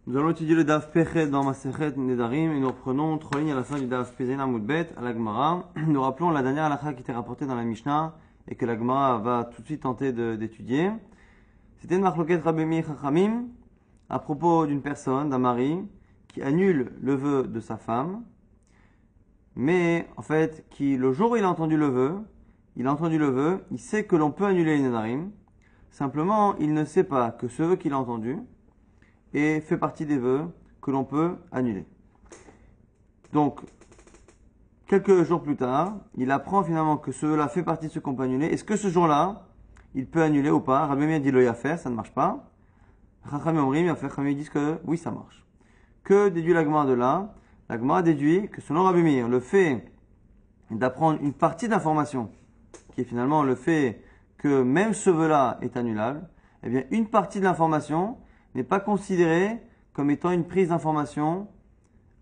Nous allons étudier le Daf Pechet dans Masechet Nedarim et nous reprenons 3 lignes à la fin du Daf Pezen Amud Bet à la Gemara. Nous rappelons la dernière halakha qui était rapportée dans la Mishnah et que la Gemara va tout de suite tenter d'étudier. C'était une marloquette Rabbi Meir Chachamim à propos d'une personne, d'un mari, qui annule le vœu de sa femme, mais en fait, qui le jour où il a entendu le vœu, il sait que l'on peut annuler les Nedarim. Simplement, il ne sait pas que ce vœu qu'il a entendu et fait partie des vœux que l'on peut annuler. Donc, quelques jours plus tard, il apprend finalement que ce vœu-là fait partie de ce qu'on peut annuler. Est-ce que ce jour-là, il peut annuler ou pas? Rabbi Meir dit le yafer, ça ne marche pas. Chachamim disent que oui, ça marche. Que déduit la Gemara de là? La Gemara déduit que selon Rabbi Meir, le fait d'apprendre une partie d'information, qui est finalement le fait que même ce vœu-là est annulable, eh bien, une partie de l'information n'est pas considérée comme étant une prise d'information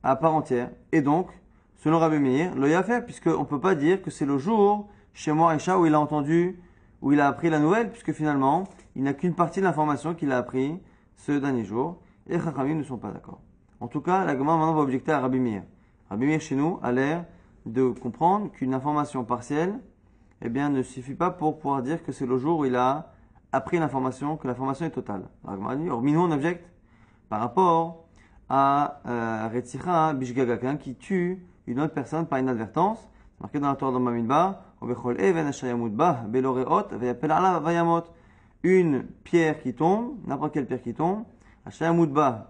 à part entière. Et donc, selon Rabbi Meir, le yafer, puisqu'on ne peut pas dire que c'est le jour chez Moaïcha où il a entendu, où il a appris la nouvelle, puisque finalement, il n'a qu'une partie de l'information qu'il a appris ce dernier jour. Et les Chachamim ne sont pas d'accord. En tout cas, la Gemara maintenant va objecter à Rabbi Meir. Rabbi Meir, chez nous, a l'air de comprendre qu'une information partielle, eh bien, ne suffit pas pour pouvoir dire que c'est le jour où il a appris l'information, que l'information est totale. Alors, nous, on objecte par rapport à Retzicha Bishgaga, quelqu'un qui tue une autre personne par inadvertance. C'est marqué dans la Torah dans Bamidbar, une pierre qui tombe, n'importe quelle pierre qui tombe,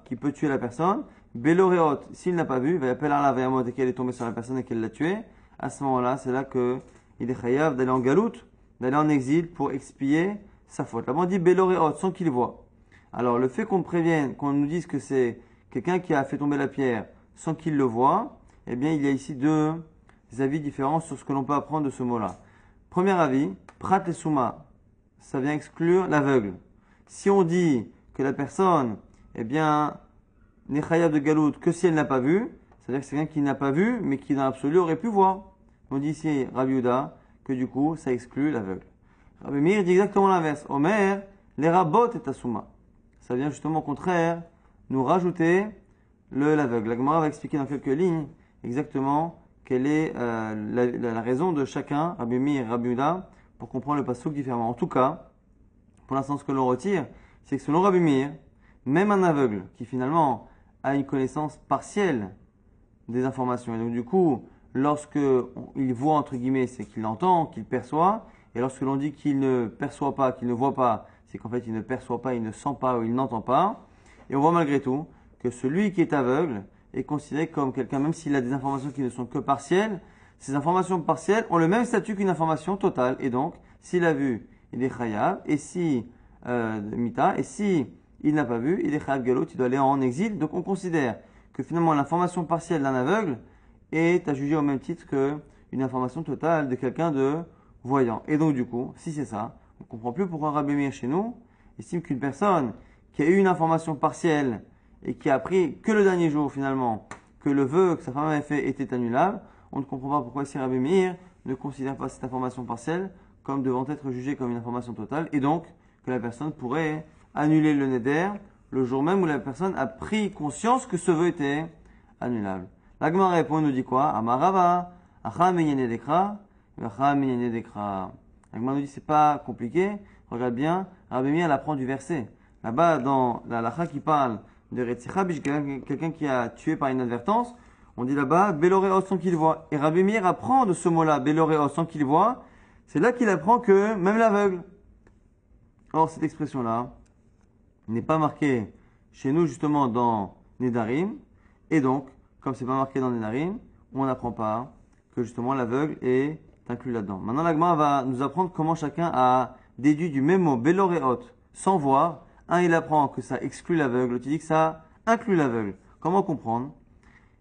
qui peut tuer la personne, Beloreot, s'il n'a pas vu, et qu'elle est tombée sur la personne et qu'elle l'a tuée, à ce moment-là, c'est là que il est chayav d'aller en galoute, d'aller en exil pour expier sa faute. Là-bas, on dit Beloreot, sans qu'il voit. Alors, le fait qu'on me prévienne, qu'on nous dise que c'est quelqu'un qui a fait tomber la pierre sans qu'il le voit, eh bien, il y a ici deux avis différents sur ce que l'on peut apprendre de ce mot-là. Premier avis, Prat et Souma, ça vient exclure l'aveugle. Si on dit que la personne, eh bien, n'est chayav de galoute que si elle n'a pas vu, c'est-à-dire que c'est quelqu'un qui n'a pas vu, mais qui dans l'absolu aurait pu voir. On dit ici, Rabbi Yehuda, que du coup, ça exclut l'aveugle. Rabbi Meir dit exactement l'inverse. Omer, les rabot et asuma. Ça vient justement au contraire, nous rajouter l'aveugle. La Gemara va expliquer dans quelques lignes exactement quelle est la raison de chacun, Rabbi Meir et Rabbi Yehuda, pour comprendre le pasuk différemment. En tout cas, pour l'instant, ce que l'on retire, c'est que selon Rabbi Meir, même un aveugle qui finalement a une connaissance partielle des informations, et donc du coup, lorsque il voit, entre guillemets, c'est qu'il entend, qu'il perçoit. Et lorsque l'on dit qu'il ne perçoit pas, qu'il ne voit pas, c'est qu'en fait, il ne perçoit pas, il ne sent pas ou il n'entend pas. Et on voit malgré tout que celui qui est aveugle est considéré comme quelqu'un, même s'il a des informations qui ne sont que partielles, ces informations partielles ont le même statut qu'une information totale. Et donc, s'il a vu, il est chayav. Et si, mita, et si il n'a pas vu, il est chayav galot, il doit aller en exil. Donc, on considère que finalement, l'information partielle d'un aveugle est à juger au même titre qu'une information totale de quelqu'un de voyant. Et donc du coup, si c'est ça, on ne comprend plus pourquoi Rabbi Meir chez nous estime qu'une personne qui a eu une information partielle et qui a appris que le dernier jour finalement que le vœu que sa femme avait fait était annulable, on ne comprend pas pourquoi ici Rabbi Meir ne considère pas cette information partielle comme devant être jugée comme une information totale et donc que la personne pourrait annuler le neder le jour même où la personne a pris conscience que ce vœu était annulable. La Gemara répond, nous dit quoi? Amarava, acha menyene dekra, acha menyene dekra. La Gemara nous dit, c'est pas compliqué. Regarde bien, Rabbi Meir apprend du verset. Là-bas, dans la halakha qui parle de Retzicha, quelqu'un qui a tué par inadvertance, on dit là-bas, Beloreos sans qu'il voit. Et Rabbi Meir apprend de ce mot-là, Beloreos sans qu'il voit. C'est là qu'il apprend que même l'aveugle. Or, cette expression-là n'est pas marquée chez nous, justement, dans Nedarim. Et donc, comme c'est pas marqué dans les narines, on n'apprend pas que justement l'aveugle est inclus là-dedans. Maintenant, la Gemara va nous apprendre comment chacun a déduit du même mot Beloreot sans voir. Un, il apprend que ça exclut l'aveugle, l'autre, il dit que ça inclut l'aveugle. Comment comprendre?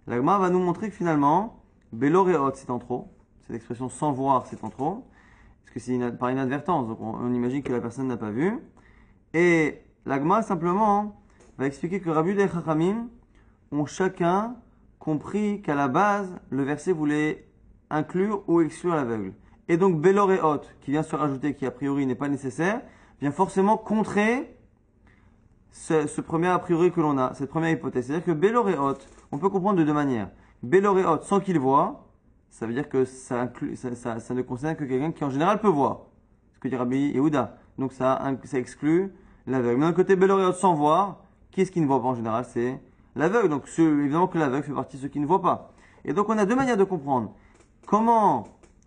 La Gemara va nous montrer que finalement, Beloreot, c'est en trop. Cette expression sans voir, c'est en trop. Parce que c'est par inadvertance. Donc, on imagine que la personne n'a pas vu. Et la Gemara, simplement, va expliquer que Rabbi Yehuda et Chachamim ont chacun compris qu'à la base, le verset voulait inclure ou exclure l'aveugle. Et donc, Beloreot, qui vient se rajouter, qui a priori n'est pas nécessaire, vient forcément contrer ce premier a priori que l'on a, cette première hypothèse. C'est-à-dire que Béloréot, on peut comprendre de deux manières. Béloréot sans qu'il voit, ça veut dire que ça ne concerne que quelqu'un qui en général peut voir. Ce que dit Rabbi Yehuda. Donc ça exclut l'aveugle. Mais d'un côté, Béloréot sans voir, qui est-ce qui ne voit pas en général? C'est l'aveugle. Donc évidemment que l'aveugle fait partie de ceux qui ne voient pas. Et donc on a deux manières de comprendre.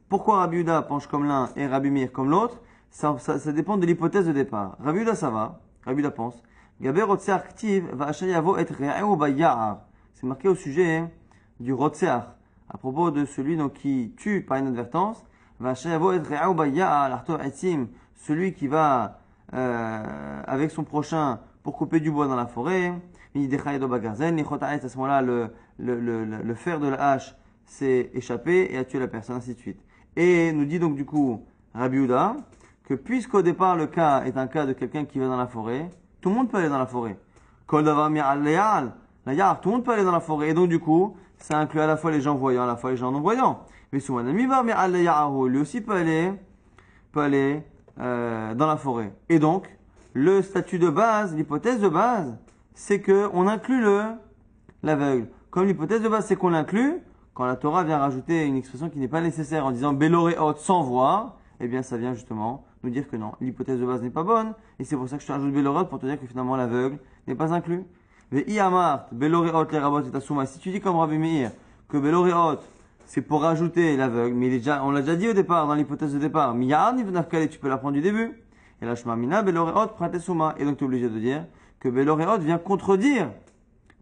Pourquoi Rabbi Yehuda penche comme l'un et Rabbi Meir comme l'autre? Ça dépend de l'hypothèse de départ. Rabbi Yehuda ça va. Rabbi Yehuda pense. Gaber Rotseach Ktiv va Ashayavo et Re'eu Bayar. C'est marqué au sujet du Rotseach. À propos de celui donc, qui tue par inadvertance. Va Ashayavo et Re'eu Bayar. L'arto Etzim. Celui qui va avec son prochain pour couper du bois dans la forêt. À ce moment-là, le fer de la hache s'est échappé et a tué la personne, ainsi de suite. Et nous dit donc du coup Rabbi Yehuda que puisqu'au départ le cas est un cas de quelqu'un qui va dans la forêt, tout le monde peut aller dans la forêt. Tout le monde peut aller dans la forêt. Et donc du coup, ça inclut à la fois les gens voyants, à la fois les gens non-voyants. Mais souvent, lui aussi peut aller dans la forêt. Et donc, le statut de base, l'hypothèse de base, c'est que on inclut l'aveugle. Comme l'hypothèse de base, c'est qu'on l'inclut, quand la Torah vient rajouter une expression qui n'est pas nécessaire en disant Béloréot sans voir, eh bien ça vient justement nous dire que non, l'hypothèse de base n'est pas bonne, et c'est pour ça que je te rajoute Béloréot pour te dire que finalement l'aveugle n'est pas inclus. Mais Iamart, Béloréot les rabot et asuma. Si tu dis comme Rabbi Meir que Béloréot c'est pour rajouter l'aveugle, mais on l'a déjà dit au départ, dans l'hypothèse de départ, Miyar nivnafkale, tu peux l'apprendre du début. Et la Shmamina, Béloréot pratesuma. Et donc tu es obligé de dire que Béloréot vient contredire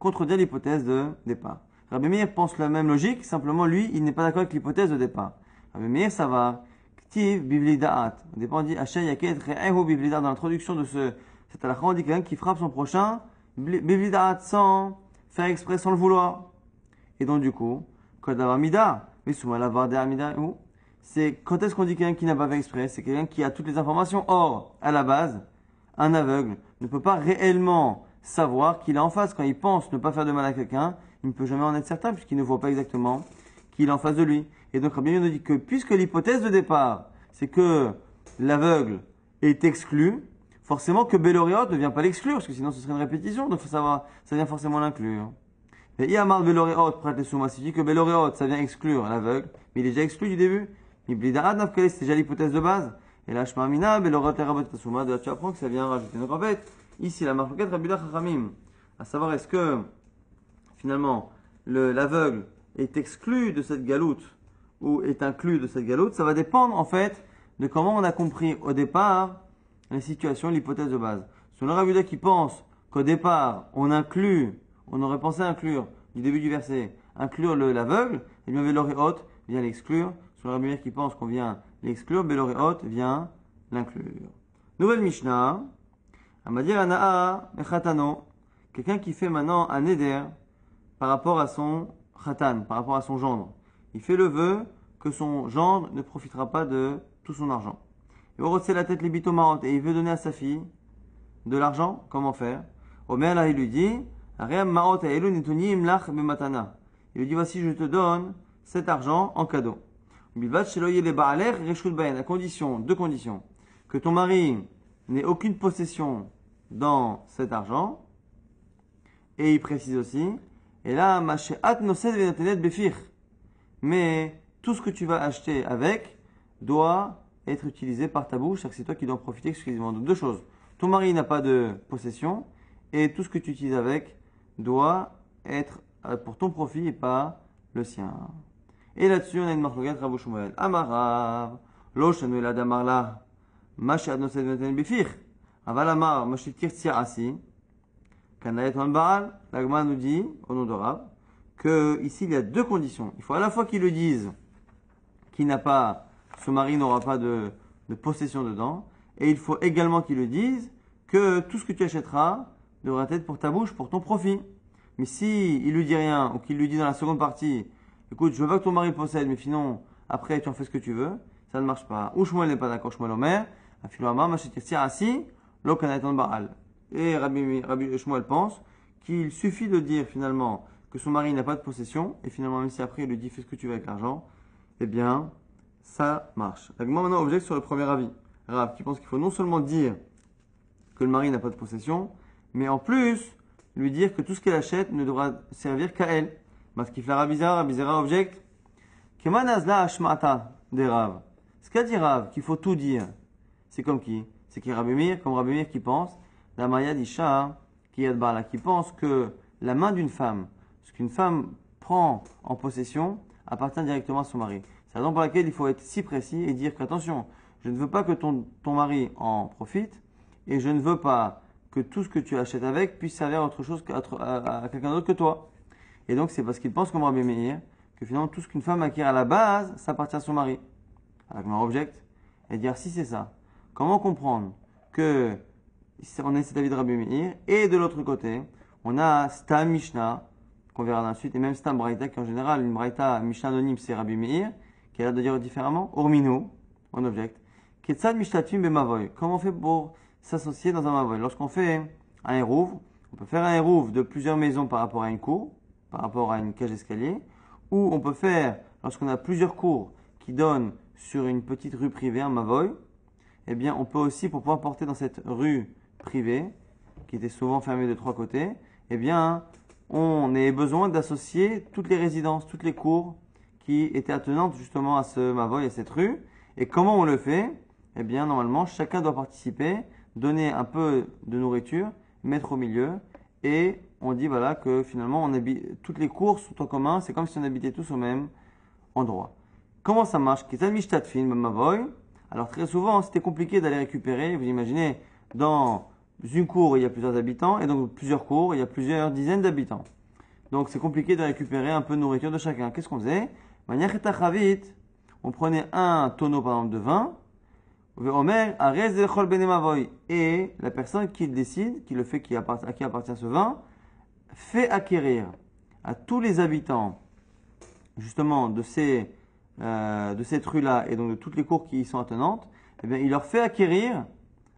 l'hypothèse de départ. Rabbi Meir pense la même logique, simplement lui, il n'est pas d'accord avec l'hypothèse de départ. Rabbi Meir, ça va. Ktiv bibli da'at. Au départ, on dit Hachem yaket re'ehu bibli da'at. Dans l'introduction de cet halakha, on dit quelqu'un qui frappe son prochain bibli da'at sans faire exprès, sans le vouloir. Et donc, du coup, kol davar mida, misuma lavar de'ar mida, c'est quand est-ce qu'on dit quelqu'un qui n'a pas fait exprès? C'est quelqu'un qui a toutes les informations. Or, à la base, un aveugle ne peut pas réellement savoir qu'il est en face. Quand il pense ne pas faire de mal à quelqu'un, il ne peut jamais en être certain puisqu'il ne voit pas exactement qu'il est en face de lui. Et donc Rabbi Meir nous dit que puisque l'hypothèse de départ, c'est que l'aveugle est exclu, forcément que Béloréot ne vient pas l'exclure, parce que sinon ce serait une répétition, donc il faut savoir, ça vient forcément l'inclure. Et Iamar Béloréot, prête les souma, s'il dit que Béloréot, ça vient exclure l'aveugle, mais il est déjà exclu du début. Iblidaad nafkale, c'est déjà l'hypothèse de base. Et là, Shmamina, Béloréot et Rabot Tasuma, de là tu apprends que ça vient rajouter. Donc en fait, ici, la marque Rabbi Yehuda Chachamim, à savoir est-ce que finalement l'aveugle est exclu de cette galoute ou est inclus de cette galoute, ça va dépendre en fait de comment on a compris au départ la situation, l'hypothèse de base. Selon Rabbi Yehuda qui pense qu'au départ on aurait pensé inclure du début du verset, inclure l'aveugle, et bien Béloréot vient l'exclure. Selon Rabbi Meir qui pense qu'on vient l'exclure, Béloréot vient l'inclure. Nouvelle Mishnah, Amadir Anaa Mechatano, quelqu'un qui fait maintenant un éder par rapport à son khatan, par rapport à son gendre. Il fait le vœu que son gendre ne profitera pas de tout son argent. Il va la tête les bitomarot et il veut donner à sa fille de l'argent. Comment faire? Omer là il lui dit, il lui dit voici je te donne cet argent en cadeau. À condition, deux conditions, que ton mari n'ait aucune possession dans cet argent. Et il précise aussi, et là, mais tout ce que tu vas acheter avec doit être utilisé par ta bouche, c'est-à-dire que c'est toi qui dois en profiter exclusivement. Donc deux choses, ton mari n'a pas de possession, et tout ce que tu utilises avec doit être pour ton profit et pas le sien. Et là-dessus, on a une marloquette Rabbi Shmuel. Amarav, lo shanu elad amarla, mashi ad nosed v'neten bifir, aval amar, mashi tirtzia asi. L'Agma nous dit, au nom de Rav, que ici il y a deux conditions. Il faut à la fois qu'il le dise, son mari n'aura pas de possession dedans, et il faut également qu'il le dise que tout ce que tu achèteras devra être pour ta bouche, pour ton profit. Mais si il lui dit rien, ou qu'il lui dit dans la seconde partie, écoute, je veux pas que ton mari possède, mais sinon, après tu en fais ce que tu veux, ça ne marche pas. Ou Shmuel n'est pas d'accord, Shmuel Omer, Afilo Amar, Machetir Asi, Lo Kanaton Baal. Et Rabbi Shmuel pense qu'il suffit de dire finalement que son mari n'a pas de possession, et finalement même si après il lui dit fais ce que tu veux avec l'argent, eh bien ça marche. Donc moi maintenant objecte sur le premier avis. Rav qui pense qu'il faut non seulement dire que le mari n'a pas de possession, mais en plus, lui dire que tout ce qu'elle achète ne devra servir qu'à elle. Parce qu'il fait Rabbi Zera objecte. Keman azla ashmata des Rav. Ce qu'a dit Rav, qu'il faut tout dire, c'est comme qui? C'est qui Rabbi Meir, comme Rabbi Meir qui pense, la Maya d'Isha, qui pense que la main d'une femme, ce qu'une femme prend en possession, appartient directement à son mari. C'est la raison pour laquelle il faut être si précis et dire qu'attention, je ne veux pas que ton mari en profite, et je ne veux pas que tout ce que tu achètes avec puisse servir à autre chose à quelqu'un d'autre que toi. Et donc c'est parce qu'il pense comme Rabbi Meir que finalement tout ce qu'une femme acquiert à la base, ça appartient à son mari. Alors on objecte et dire si c'est ça, comment comprendre que on a cet avis de Rabbi Meir et de l'autre côté, on a Stam Mishnah qu'on verra dans la suite et même Stam Braïta qui en général une Braïta Mishnah anonyme c'est Rabbi Meir qui a l'air de dire différemment. Ormino, on objecte. Ketzad Mishtatim Bemavoy. Comment on fait pour s'associer dans un Mavoy? Lorsqu'on fait un hérouv, on peut faire un hérouv de plusieurs maisons par rapport à une cour, par rapport à une cage d'escalier, ou on peut faire, lorsqu'on a plusieurs cours qui donnent sur une petite rue privée, un Mavoy, eh bien, on peut aussi, pour pouvoir porter dans cette rue privée, qui était souvent fermée de trois côtés, eh bien, on a besoin d'associer toutes les résidences, toutes les cours qui étaient attenantes justement à ce Mavoy, à cette rue. Et comment on le fait? Eh bien, normalement, chacun doit participer, donner un peu de nourriture, mettre au milieu, et on dit voilà que finalement, toutes les cours sont en commun, c'est comme si on habitait tous au même endroit. Comment ça marche? Alors très souvent, c'était compliqué d'aller récupérer. Vous imaginez, dans une cour, il y a plusieurs habitants, et donc plusieurs cours, il y a plusieurs dizaines d'habitants. Donc c'est compliqué de récupérer un peu de nourriture de chacun. Qu'est-ce qu'on faisait? On prenait un tonneau par exemple de vin, et la personne qui décide, qui le fait, à qui appartient ce vin, fait acquérir à tous les habitants justement de cette rue-là et donc de toutes les cours qui y sont attenantes, eh bien, il leur fait acquérir,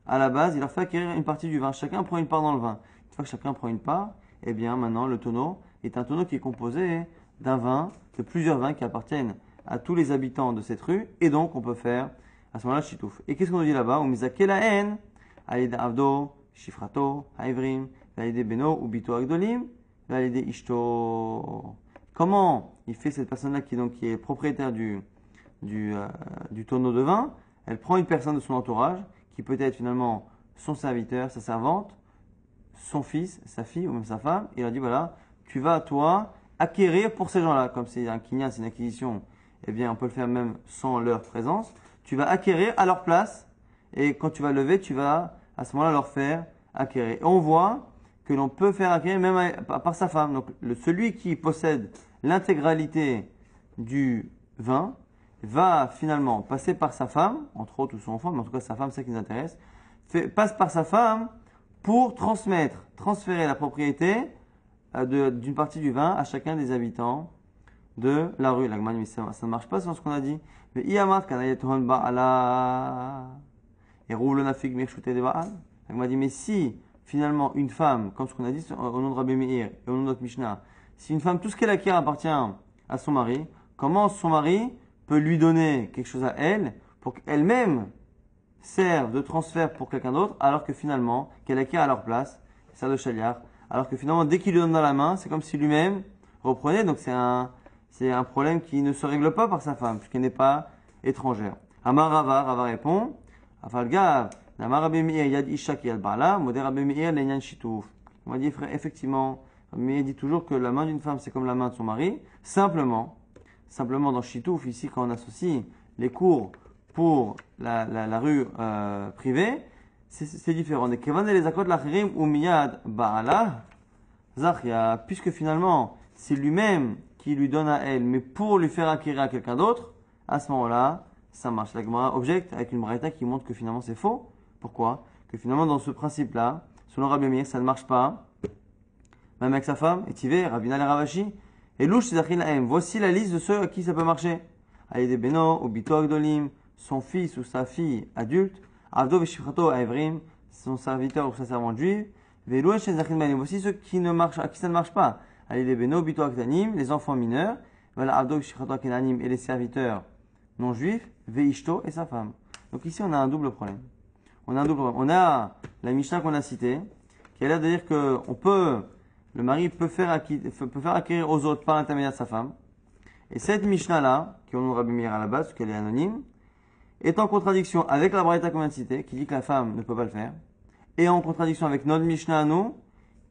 à la base, il leur fait acquérir une partie du vin. Chacun prend une part dans le vin. Une fois que chacun prend une part, eh bien, maintenant, le tonneau est un tonneau qui est composé d'un vin, de plusieurs vins qui appartiennent à tous les habitants de cette rue, et donc on peut faire à ce moment-là chitouf. Et qu'est-ce qu'on nous dit là-bas? Umizakelaen, alide avdo, shifrato, haivrim, valide beno, ubito agdolim, valide ishto. Comment il fait cette personne-là qui est propriétaire du tonneau de vin? Elle prend une personne de son entourage, qui peut être finalement son serviteur, sa servante, son fils, sa fille ou même sa femme, et il leur dit voilà, tu vas toi acquérir pour ces gens-là, comme c'est un kinyan, c'est une acquisition, eh bien on peut le faire même sans leur présence, tu vas acquérir à leur place, et quand tu vas lever, tu vas à ce moment-là leur faire acquérir. Et on voit que l'on peut faire acquérir même par sa femme. Donc celui qui possède l'intégralité du vin va finalement passer par sa femme, entre autres ou son enfant, mais en tout cas sa femme, c'est ça qui nous intéresse, passe par sa femme pour transférer la propriété d'une partie du vin à chacun des habitants de la rue. Mais ça ne marche pas selon ce qu'on a dit. Mais Iyamat Kanayeton Ba'ala et roule nafik mirchute de Ba'al. Elle m'a dit mais si finalement une femme, comme ce qu'on a dit au nom de Rabbi Meir et au nom de notre Mishnah, si une femme, tout ce qu'elle acquiert appartient à son mari, comment son mari peut lui donner quelque chose à elle pour qu'elle-même serve de transfert pour quelqu'un d'autre, alors que finalement, qu'elle acquiert à leur place, sert de chaliar, alors que finalement, dès qu'il lui donne dans la main, c'est comme si lui-même reprenait, donc c'est un problème qui ne se règle pas par sa femme, puisqu'elle n'est pas étrangère. Amar Rava répond, Afalgav, Namar Rabbi Meir yad isha ki yad ba'ala, modé Rabbi Meir l'enyan shitouf. On va dire, effectivement, mais il dit toujours que la main d'une femme, c'est comme la main de son mari. Simplement dans Chitouf, ici, quand on associe les cours pour la rue privée, c'est différent. Et Kevan les akot l'achirim ou miyad ba'ala zachia, puisque finalement, c'est lui-même qui lui donne à elle, mais pour lui faire acquérir à quelqu'un d'autre, à ce moment-là, ça marche. La Gemara objecte avec une braïta qui montre que finalement c'est faux. Pourquoi? Que finalement, dans ce principe-là, selon Rabbi Meir, ça ne marche pas. Même avec sa femme, Etivé, Rabina le Ravashi, et Louch Zachil Aem. Voici la liste de ceux à qui ça peut marcher. Aïde Beno, Obito Agdolim, son fils ou sa fille adulte, Avdo Veshifrato Aevrim, son serviteur ou sa servante juive, Velouach Zachil Aem. Voici ceux à qui ça ne marche pas. Aïde Beno, Obito Agdanim, les enfants mineurs, voilà Avdo Veshifrato Kenanim et les serviteurs non juifs, Veishto et sa femme. Donc ici on a un double problème. On a la Mishnah qu'on a citée, qui a l'air de dire que le mari peut faire acquérir aux autres par l'intermédiaire de sa femme. Et cette Mishnah-là, qui on Rabbi Meir à la base, parce qu'elle est anonyme, est en contradiction avec la Braïta qu'on vient de citer, qui dit que la femme ne peut pas le faire, et en contradiction avec notre Mishnah à nous,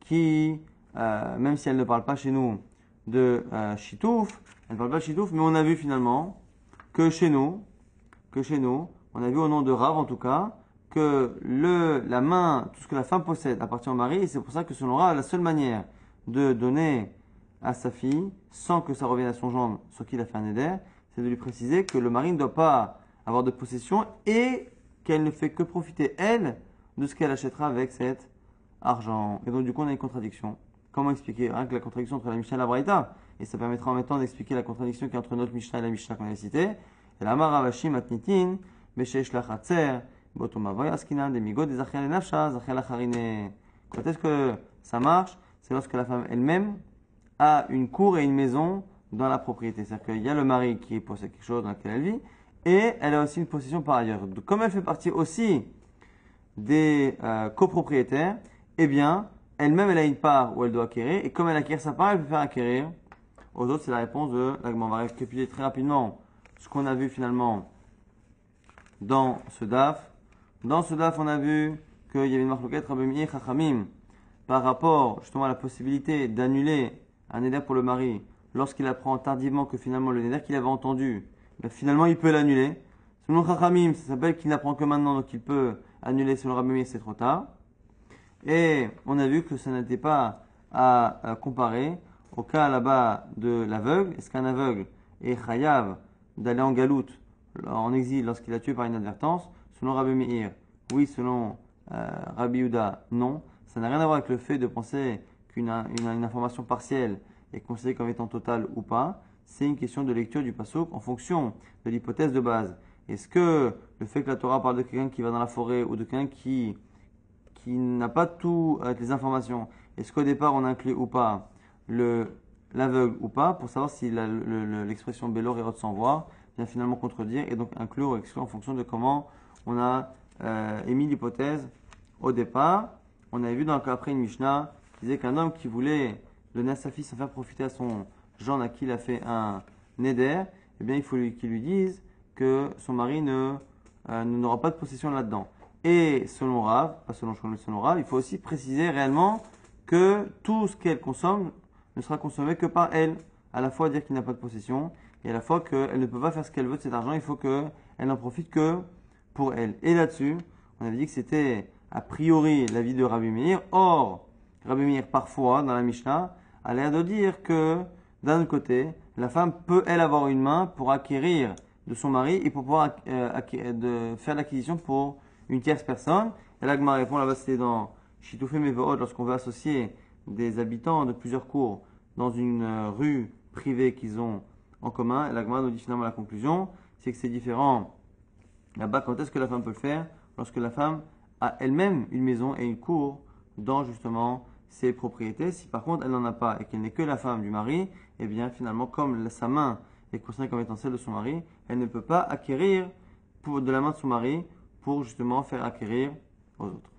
qui, même si elle ne parle pas chez nous de Shitouf, elle ne parle pas de Shitouf, mais on a vu finalement que chez nous, on a vu au nom de Rav en tout cas, que la main, tout ce que la femme possède appartient au mari, et c'est pour ça que selon Rav, la seule manière de donner à sa fille, sans que ça revienne à son gendre sur qui il a fait un éder, c'est de lui préciser que le mari ne doit pas avoir de possession et qu'elle ne fait que profiter, elle, de ce qu'elle achètera avec cet argent. Et donc du coup, on a une contradiction. Comment expliquer rien que la contradiction entre la Mishnah et la Braïta? Et ça permettra en même temps d'expliquer la contradiction qui est entre notre Mishnah et la Mishnah qu'on a citée. Et la Maravashi matnitin, beshesh lachatzer, botomavoy askinan, demigo des achiel nafsha, zachiel acharine. Quand est-ce que ça marche? C'est lorsque la femme elle-même a une cour et une maison dans la propriété. C'est-à-dire qu'il y a le mari qui possède quelque chose dans lequel elle vit, et elle a aussi une possession par ailleurs. Donc, comme elle fait partie aussi des copropriétaires, eh bien, elle-même, elle a une part où elle doit acquérir, et comme elle acquiert sa part, elle peut faire acquérir aux autres. C'est la réponse de l'agma. On va récapituler très rapidement ce qu'on a vu finalement dans ce daf. Dans ce daf, on a vu qu'il y avait une marloquette Rabbi Meir Chachamim par rapport justement à la possibilité d'annuler un éder pour le mari lorsqu'il apprend tardivement que finalement le éder qu'il avait entendu, ben finalement il peut l'annuler. Selon Chachamim, ça s'appelle qu'il n'apprend que maintenant, donc il peut annuler. Selon Rabbi Meir, c'est trop tard. Et on a vu que ça n'était pas à comparer au cas là-bas de l'aveugle. Est-ce qu'un aveugle est chayav d'aller en galoute, en exil, lorsqu'il a tué par inadvertance? Selon Rabbi Meir, oui. Selon Rabbi Yehuda, non. Ça n'a rien à voir avec le fait de penser qu'une information partielle est considérée comme étant totale ou pas. C'est une question de lecture du pasuk en fonction de l'hypothèse de base. Est-ce que le fait que la Torah parle de quelqu'un qui va dans la forêt ou de quelqu'un qui n'a pas toutes les informations, est-ce qu'au départ on inclut ou pas l'aveugle ou pas, pour savoir si l'expression Bélor et Rod sans voir vient finalement contredire et donc inclure ou exclure en fonction de comment on a émis l'hypothèse au départ. On avait vu après une Mishnah qui disait qu'un homme qui voulait donner à sa fille sans faire profiter à son gendre à qui il a fait un neder, eh bien il faut qu'il lui dise que son mari n'aura pas de possession là-dedans. Et selon Rav, pas selon Rav, il faut aussi préciser réellement que tout ce qu'elle consomme ne sera consommé que par elle. À la fois dire qu'il n'a pas de possession et à la fois qu'elle ne peut pas faire ce qu'elle veut de cet argent, il faut qu'elle n'en profite que pour elle. Et là-dessus, on avait dit que c'était a priori l'avis de Rabbi Meir. Or, Rabbi Meir parfois dans la Mishnah a l'air de dire que d'un autre côté, la femme peut elle avoir une main pour acquérir de son mari et pour pouvoir faire l'acquisition pour une tierce personne. Et là, Gmar répond là-bas, c'était dans Shitoufé Mevohot, lorsqu'on veut associer des habitants de plusieurs cours dans une rue privée qu'ils ont en commun. Et la Gmar nous dit finalement la conclusion, c'est que c'est différent. Là-bas, quand est-ce que la femme peut le faire? Lorsque la femme a elle-même une maison et une cour dans justement ses propriétés. Si par contre elle n'en a pas et qu'elle n'est que la femme du mari, eh bien finalement comme sa main est considérée comme étant celle de son mari, elle ne peut pas acquérir de la main de son mari pour justement faire acquérir aux autres.